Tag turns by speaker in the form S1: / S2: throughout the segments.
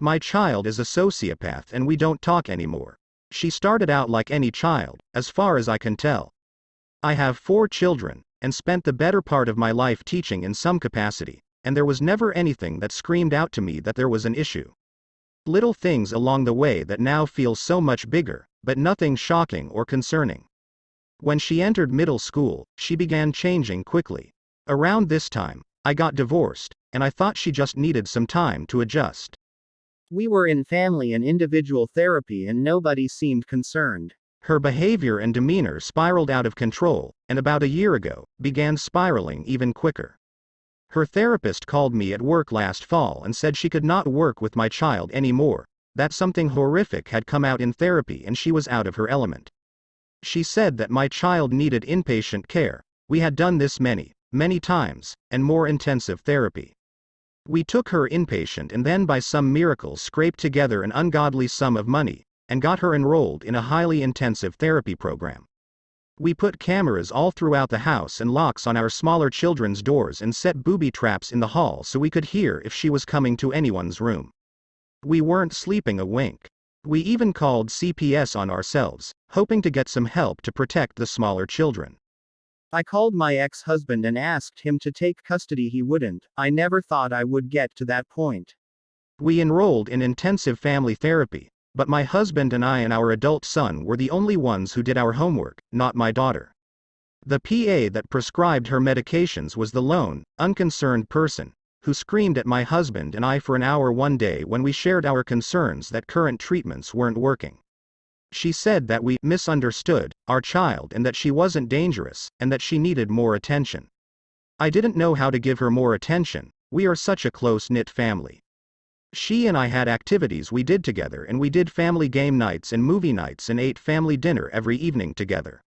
S1: My child is a sociopath and we don't talk anymore. She started out like any child, as far as I can tell. I have 4 children, and spent the better part of my life teaching in some capacity, and there was never anything that screamed out to me that there was an issue. Little things along the way that now feel so much bigger, but nothing shocking or concerning. When she entered middle school, she began changing quickly. Around this time, I got divorced, and I thought she just needed some time to adjust.
S2: We were in family and individual therapy and nobody seemed concerned.
S1: Her behavior and demeanor spiraled out of control, and about a year ago, began spiraling even quicker. Her therapist called me at work last fall and said she could not work with my child anymore, that something horrific had come out in therapy and she was out of her element. She said that my child needed inpatient care. We had done this many times, and more intensive therapy. We took her inpatient and then by some miracle scraped together an ungodly sum of money, and got her enrolled in a highly intensive therapy program. We put cameras all throughout the house and locks on our smaller children's doors and set booby traps in the hall so we could hear if she was coming to anyone's room. We weren't sleeping a wink. We even called CPS on ourselves, hoping to get some help to protect the smaller children.
S2: I called my ex-husband and asked him to take custody. He wouldn't. I never thought I would get to that point.
S1: We enrolled in intensive family therapy, but my husband and I and our adult son were the only ones who did our homework, not my daughter. The PA that prescribed her medications was the lone, unconcerned person, who screamed at my husband and I for an hour one day when we shared our concerns that current treatments weren't working. She said that we misunderstood our child and that she wasn't dangerous, and that she needed more attention. I didn't know how to give her more attention. We are such a close-knit family. She and I had activities we did together, and we did family game nights and movie nights and ate family dinner every evening together.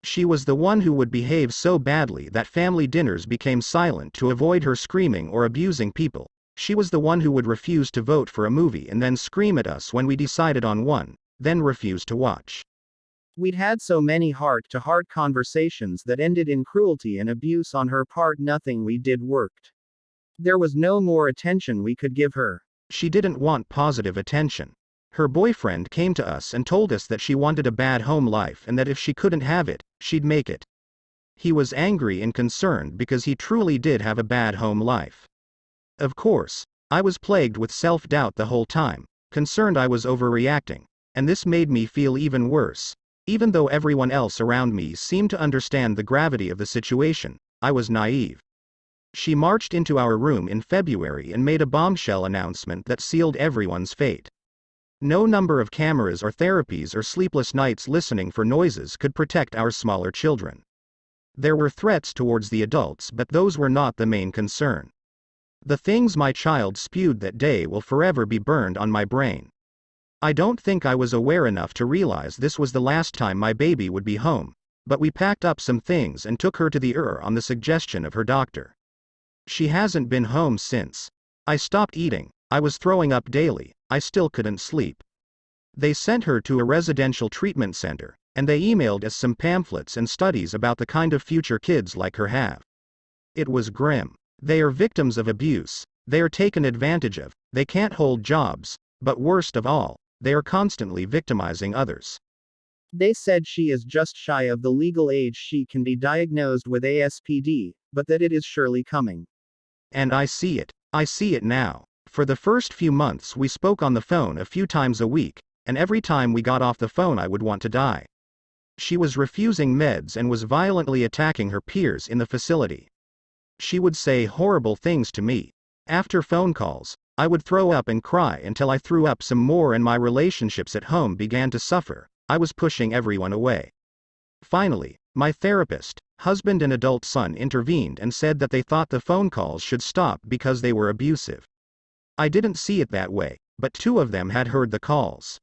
S1: She was the one who would behave so badly that family dinners became silent to avoid her screaming or abusing people. She was the one who would refuse to vote for a movie and then scream at us when we decided on one, then refuse to watch.
S2: We'd had so many heart-to-heart conversations that ended in cruelty and abuse on her part. Nothing we did worked. There was no more attention we could give her.
S1: She didn't want positive attention. Her boyfriend came to us and told us that she wanted a bad home life and that if she couldn't have it, she'd make it. He was angry and concerned because he truly did have a bad home life. Of course, I was plagued with self-doubt the whole time, concerned I was overreacting, and this made me feel even worse. Even though everyone else around me seemed to understand the gravity of the situation, I was naive. She marched into our room in February and made a bombshell announcement that sealed everyone's fate. No number of cameras or therapies or sleepless nights listening for noises could protect our smaller children. There were threats towards the adults, but those were not the main concern. The things my child spewed that day will forever be burned on my brain. I don't think I was aware enough to realize this was the last time my baby would be home, but we packed up some things and took her to the ER on the suggestion of her doctor. She hasn't been home since. I stopped eating, I was throwing up daily, I still couldn't sleep. They sent her to a residential treatment center, and they emailed us some pamphlets and studies about the kind of future kids like her have. It was grim. They are victims of abuse, they are taken advantage of, they can't hold jobs, but worst of all, they are constantly victimizing others.
S2: They said she is just shy of the legal age she can be diagnosed with ASPD, but that it is surely coming.
S1: And I see it. I see it now. For the first few months we spoke on the phone a few times a week, and every time we got off the phone I would want to die. She was refusing meds and was violently attacking her peers in the facility. She would say horrible things to me. After phone calls, I would throw up and cry until I threw up some more and my relationships at home began to suffer. I was pushing everyone away. Finally, my therapist, husband and adult son intervened and said that they thought the phone calls should stop because they were abusive. I didn't see it that way, but 2 of them had heard the calls.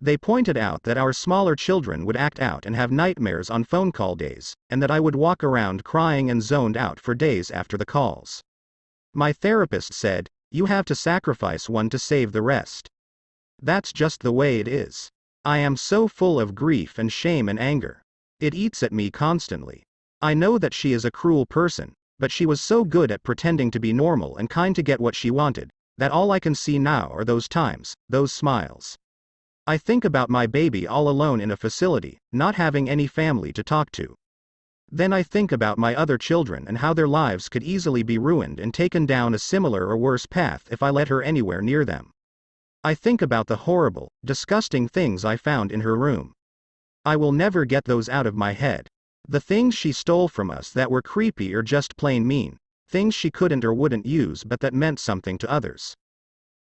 S1: They pointed out that our smaller children would act out and have nightmares on phone call days, and that I would walk around crying and zoned out for days after the calls. My therapist said, "You have to sacrifice one to save the rest. That's just the way it is. I am so full of grief and shame and anger. It eats at me constantly. I know that she is a cruel person, but she was so good at pretending to be normal and kind to get what she wanted. that all I can see now are those times, those smiles. I think about my baby all alone in a facility, not having any family to talk to. Then I think about my other children and how their lives could easily be ruined and taken down a similar or worse path if I let her anywhere near them. I think about the horrible, disgusting things I found in her room. I will never get those out of my head. The things she stole from us that were creepy or just plain mean, things she couldn't or wouldn't use but that meant something to others.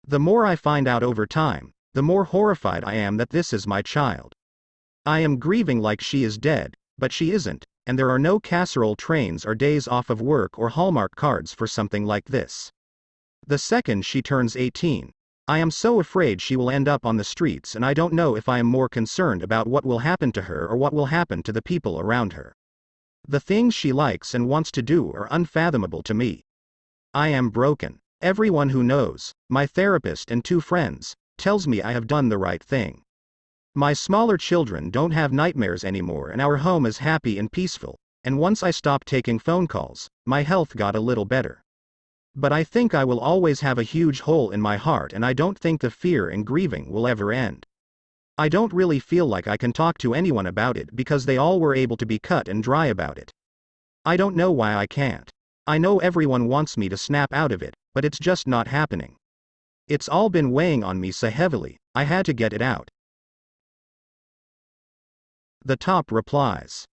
S1: The more I find out over time, the more horrified I am that this is my child. I am grieving like she is dead, but she isn't, and there are no casserole trains or days off of work or Hallmark cards for something like this. The second she turns 18, I am so afraid she will end up on the streets, and I don't know if I am more concerned about what will happen to her or what will happen to the people around her. The things she likes and wants to do are unfathomable to me. I am broken. Everyone who knows, my therapist and 2 friends, tells me I have done the right thing. My smaller children don't have nightmares anymore and our home is happy and peaceful, and once I stopped taking phone calls, my health got a little better. But I think I will always have a huge hole in my heart, and I don't think the fear and grieving will ever end. I don't really feel like I can talk to anyone about it because they all were able to be cut and dry about it. I don't know why I can't. I know everyone wants me to snap out of it, but it's just not happening. It's all been weighing on me so heavily, I had to get it out. The top replies,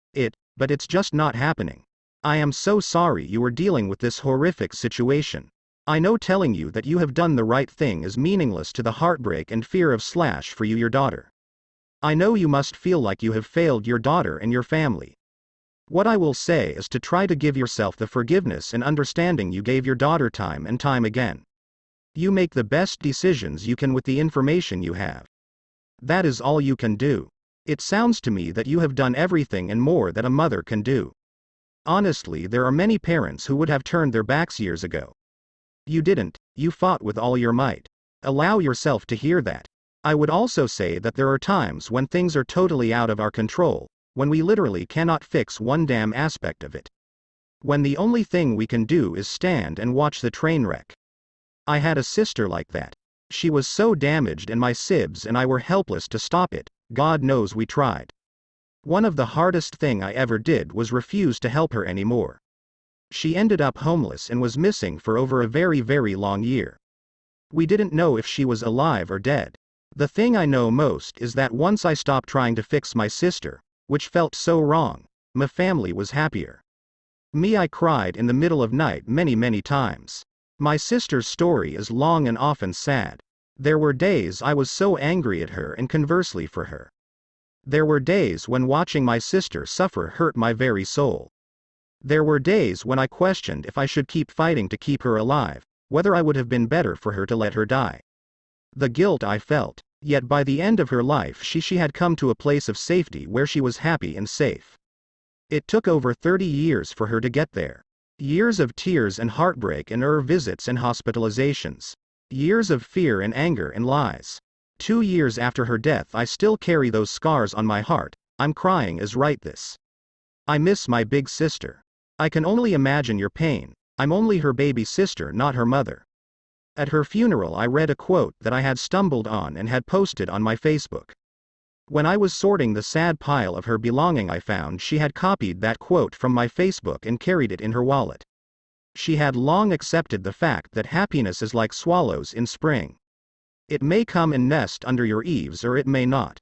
S1: but it's just not happening. I am so sorry you are dealing with this horrific situation. I know telling you that you have done the right thing is meaningless to the heartbreak and fear of / for you, your daughter. I know you must feel like you have failed your daughter and your family. What I will say is to try to give yourself the forgiveness and understanding you gave your daughter time and time again. You make the best decisions you can with the information you have. That is all you can do. It sounds to me that you have done everything and more that a mother can do. Honestly, there are many parents who would have turned their backs years ago. You didn't, you fought with all your might. Allow yourself to hear that. I would also say that there are times when things are totally out of our control, when we literally cannot fix one damn aspect of it. When the only thing we can do is stand and watch the train wreck. I had a sister like that. She was so damaged and my sibs and I were helpless to stop it. God knows we tried. One of the hardest thing I ever did was refuse to help her anymore. She ended up homeless and was missing for over a very, very long year. We didn't know if she was alive or dead. The thing I know most is that once I stopped trying to fix my sister, which felt so wrong, my family was happier. I cried in the middle of night many, many times. My sister's story is long and often sad. There were days I was so angry at her and conversely for her. There were days when watching my sister suffer hurt my very soul. There were days when I questioned if I should keep fighting to keep her alive, whether I would have been better for her to let her die. The guilt I felt, yet by the end of her life she had come to a place of safety where she was happy and safe. It took over 30 years for her to get there. Years of tears and heartbreak and visits and hospitalizations. Years of fear and anger and lies. 2 years after her death I still carry those scars on my heart. I'm crying as write this. I miss my big sister. I can only imagine your pain. I'm only her baby sister, not her mother. At her funeral I read a quote that I had stumbled on and had posted on my Facebook. When I was sorting the sad pile of her belonging I found she had copied that quote from my Facebook and carried it in her wallet. She had long accepted the fact that happiness is like swallows in spring. It may come and nest under your eaves or it may not.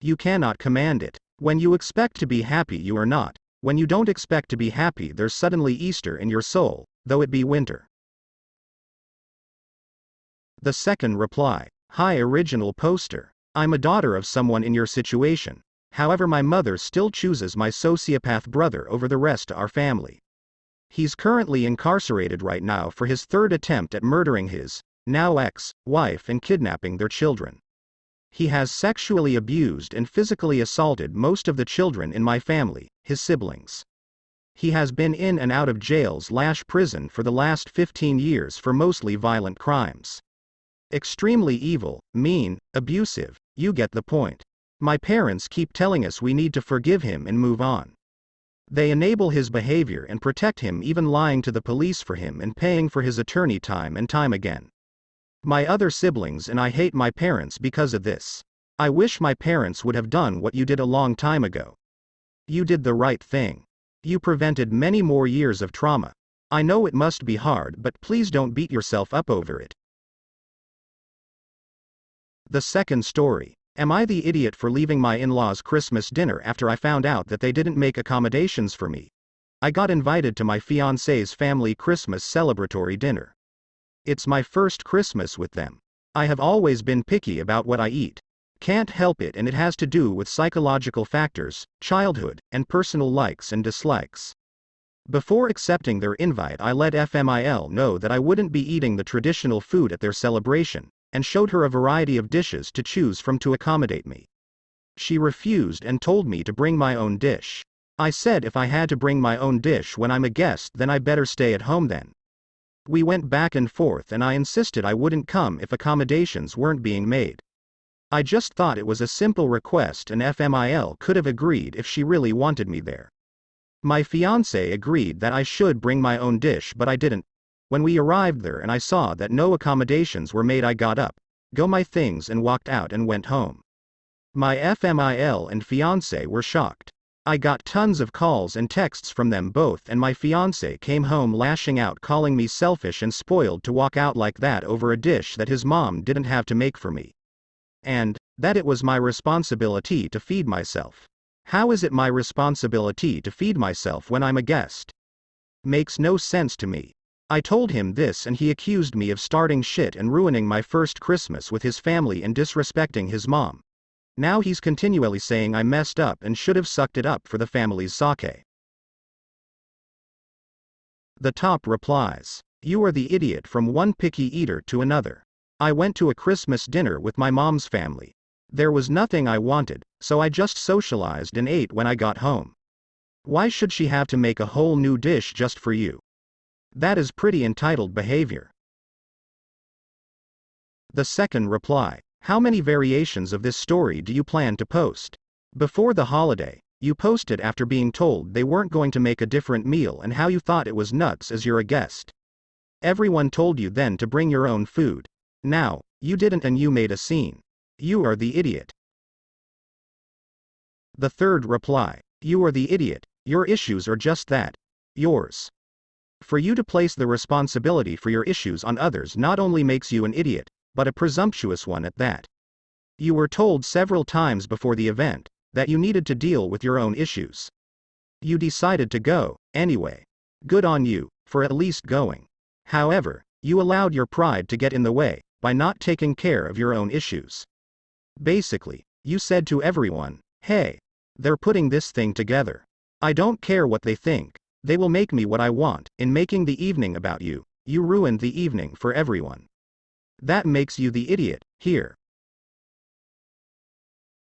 S1: You cannot command it. When you expect to be happy you are not. When you don't expect to be happy there's suddenly Easter in your soul, though it be winter. The second reply. Hi original poster. I'm a daughter of someone in your situation. However, my mother still chooses my sociopath brother over the rest of our family. He's currently incarcerated right now for his 3rd attempt at murdering his, now ex-wife and kidnapping their children. He has sexually abused and physically assaulted most of the children in my family, his siblings. He has been in and out of jails/prison for the last 15 years for mostly violent crimes. Extremely evil, mean, abusive, you get the point. My parents keep telling us we need to forgive him and move on. They enable his behavior and protect him, even lying to the police for him and paying for his attorney time and time again. My other siblings and I hate my parents because of this. I wish my parents would have done what you did a long time ago. You did the right thing. You prevented many more years of trauma. I know it must be hard, but please don't beat yourself up over it. The second story. Am I the idiot for leaving my in-laws' Christmas dinner after I found out that they didn't make accommodations for me? I got invited to my fiancé's family Christmas celebratory dinner. It's my first Christmas with them. I have always been picky about what I eat. Can't help it, and it has to do with psychological factors, childhood, and personal likes and dislikes. Before accepting their invite, I let FMIL know that I wouldn't be eating the traditional food at their celebration, and showed her a variety of dishes to choose from to accommodate me. She refused and told me to bring my own dish. I said if I had to bring my own dish when I'm a guest, then I better stay at home then. We went back and forth, and I insisted I wouldn't come if accommodations weren't being made. I just thought it was a simple request, and FMIL could have agreed if she really wanted me there. My fiancé agreed that I should bring my own dish, but I didn't. When we arrived there and I saw that no accommodations were made, I got up, got my things and walked out and went home. My FMIL and fiancé were shocked. I got tons of calls and texts from them both, and my fiancé came home lashing out, calling me selfish and spoiled to walk out like that over a dish that his mom didn't have to make for me. And that it was my responsibility to feed myself. How is it my responsibility to feed myself when I'm a guest? Makes no sense to me. I told him this, and he accused me of starting shit and ruining my first Christmas with his family and disrespecting his mom. Now he's continually saying I messed up and should have sucked it up for the family's sake. The top replies, "You are the idiot from one picky eater to another. I went to a Christmas dinner with my mom's family. There was nothing I wanted, so I just socialized and ate when I got home. Why should she have to make a whole new dish just for you? That is pretty entitled behavior." The second reply, "How many variations of this story do you plan to post? Before the holiday, you posted after being told they weren't going to make a different meal and how you thought it was nuts as you're a guest. Everyone told you then to bring your own food. Now, you didn't and you made a scene. You are the idiot." The third reply, "You are the idiot. Your issues are just that. Yours. For you to place the responsibility for your issues on others not only makes you an idiot, but a presumptuous one at that. You were told several times before the event that you needed to deal with your own issues. You decided to go anyway. Good on you for at least going. However, you allowed your pride to get in the way by not taking care of your own issues. Basically, you said to everyone, 'Hey, they're putting this thing together. I don't care what they think. They will make me what I want.' In making the evening about you, you ruined the evening for everyone. That makes you the idiot here.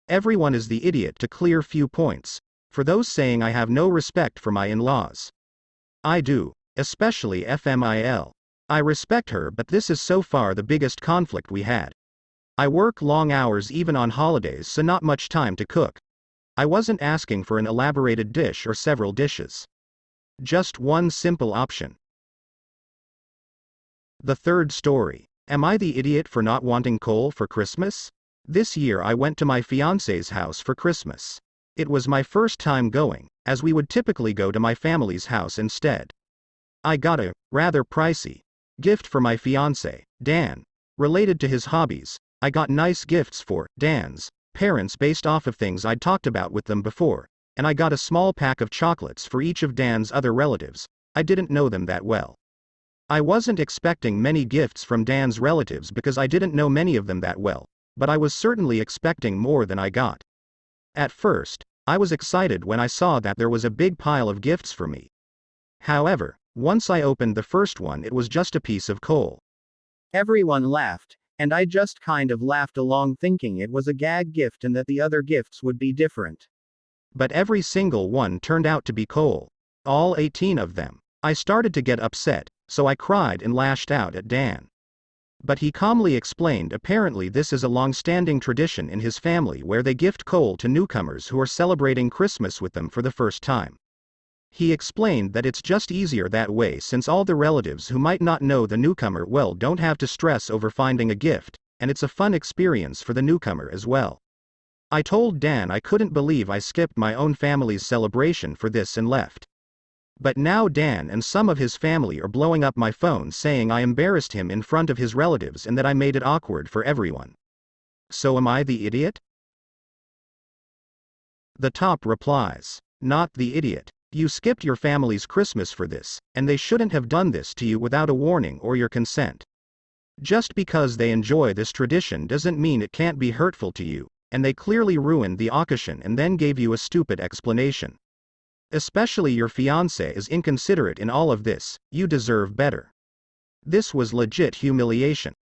S1: Everyone is the idiot to clear few points. For those saying I have no respect for my in-laws. I do, especially FMIL. I respect her, but this is so far the biggest conflict we had. I work long hours even on holidays, so not much time to cook. I wasn't asking for an elaborated dish or several dishes. Just one simple option." The third story. Am I the idiot for not wanting coal for Christmas? This year I went to my fiancé's house for Christmas. It was my first time going, as we would typically go to my family's house instead. I got a rather pricey gift for my fiancé, Dan. Related to his hobbies, I got nice gifts for Dan's parents based off of things I'd talked about with them before, and I got a small pack of chocolates for each of Dan's other relatives. I didn't know them that well. I wasn't expecting many gifts from Dan's relatives because I didn't know many of them that well, but I was certainly expecting more than I got. At first, I was excited when I saw that there was a big pile of gifts for me. However, once I opened the first one, it was just a piece of coal.
S2: Everyone laughed, and I just kind of laughed along, thinking it was a gag gift and that the other gifts would be different.
S1: But every single one turned out to be coal. All 18 of them. I started to get upset, so I cried and lashed out at Dan. But he calmly explained apparently this is a long-standing tradition in his family where they gift coal to newcomers who are celebrating Christmas with them for the first time. He explained that it's just easier that way since all the relatives who might not know the newcomer well don't have to stress over finding a gift, and it's a fun experience for the newcomer as well. I told Dan I couldn't believe I skipped my own family's celebration for this and left. But now Dan and some of his family are blowing up my phone saying I embarrassed him in front of his relatives and that I made it awkward for everyone. So am I the idiot? The top replies, not the idiot. You skipped your family's Christmas for this, and they shouldn't have done this to you without a warning or your consent. Just because they enjoy this tradition doesn't mean it can't be hurtful to you, and they clearly ruined the occasion and then gave you a stupid explanation. Especially your fiancé is inconsiderate in all of this, you deserve better. This was legit humiliation.